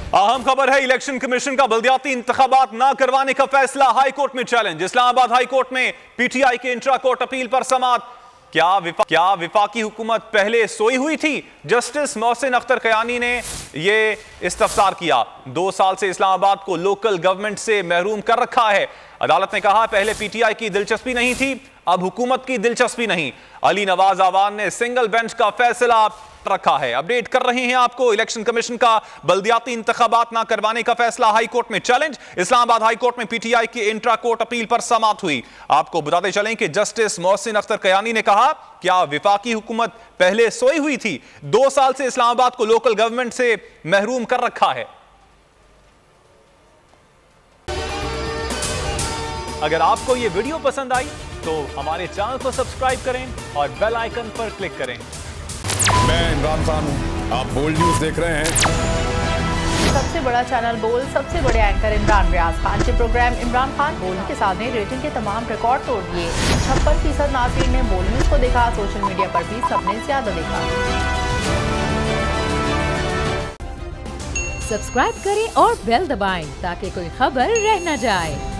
अहम खबर है, इलेक्शन कमीशन का बल्दियाती इंतखाबात ना करवाने का फैसला हाई कोर्ट में चैलेंज। इस्लामाबाद हाई कोर्ट में पीटीआई के इंट्रा कोर्ट अपील पर समाअत। क्या विफाकी हुकूमत पहले सोई हुई थी? जस्टिस मोहसिन अख्तर कयानी ने यह इस्तफसार किया। 2 साल से इस्लामाबाद को लोकल गवर्नमेंट से महरूम कर रखा है। अदालत ने कहा, पहले पीटीआई की दिलचस्पी नहीं थी, अब हुकूमत की दिलचस्पी नहीं। अली नवाज आवान ने सिंगल बेंच का फैसला रखा है। अपडेट कर रहे हैं आपको, इलेक्शन कमीशन का बल्दियाती इंतखाबात ना करवाने का फैसला हाई कोर्ट में चैलेंज। इस्लामाबाद हाई कोर्ट में पीटीआई की इंट्रा कोर्ट अपील पर समाअत हुई। आपको बताते चलें कि जस्टिस मोहसिन अख्तर कयानी ने कहा, क्या विफाकी हुकूमत पहले सोई हुई थी? 2 साल से इस्लामाबाद को लोकल गवर्नमेंट से महरूम कर रखा है। अगर आपको यह वीडियो पसंद आई तो हमारे चैनल को सब्सक्राइब करें और बेल आइकन पर क्लिक करें। मैं इमरान खान हूं, आप बोल्ड न्यूज देख रहे हैं। सबसे बड़ा चैनल बोल्ड, सबसे बड़े एंकर इमरान रियाज खान के प्रोग्राम इमरान खान बोल्ड के साथ ने रेटिंग के तमाम रिकॉर्ड तोड़ दिए। 56% नाज़रीन ने बोल्ड न्यूज को देखा। सोशल मीडिया पर भी सबने ज्यादा देखा। सब्सक्राइब करें और बेल दबाएं ताकि कोई खबर रह न जाए।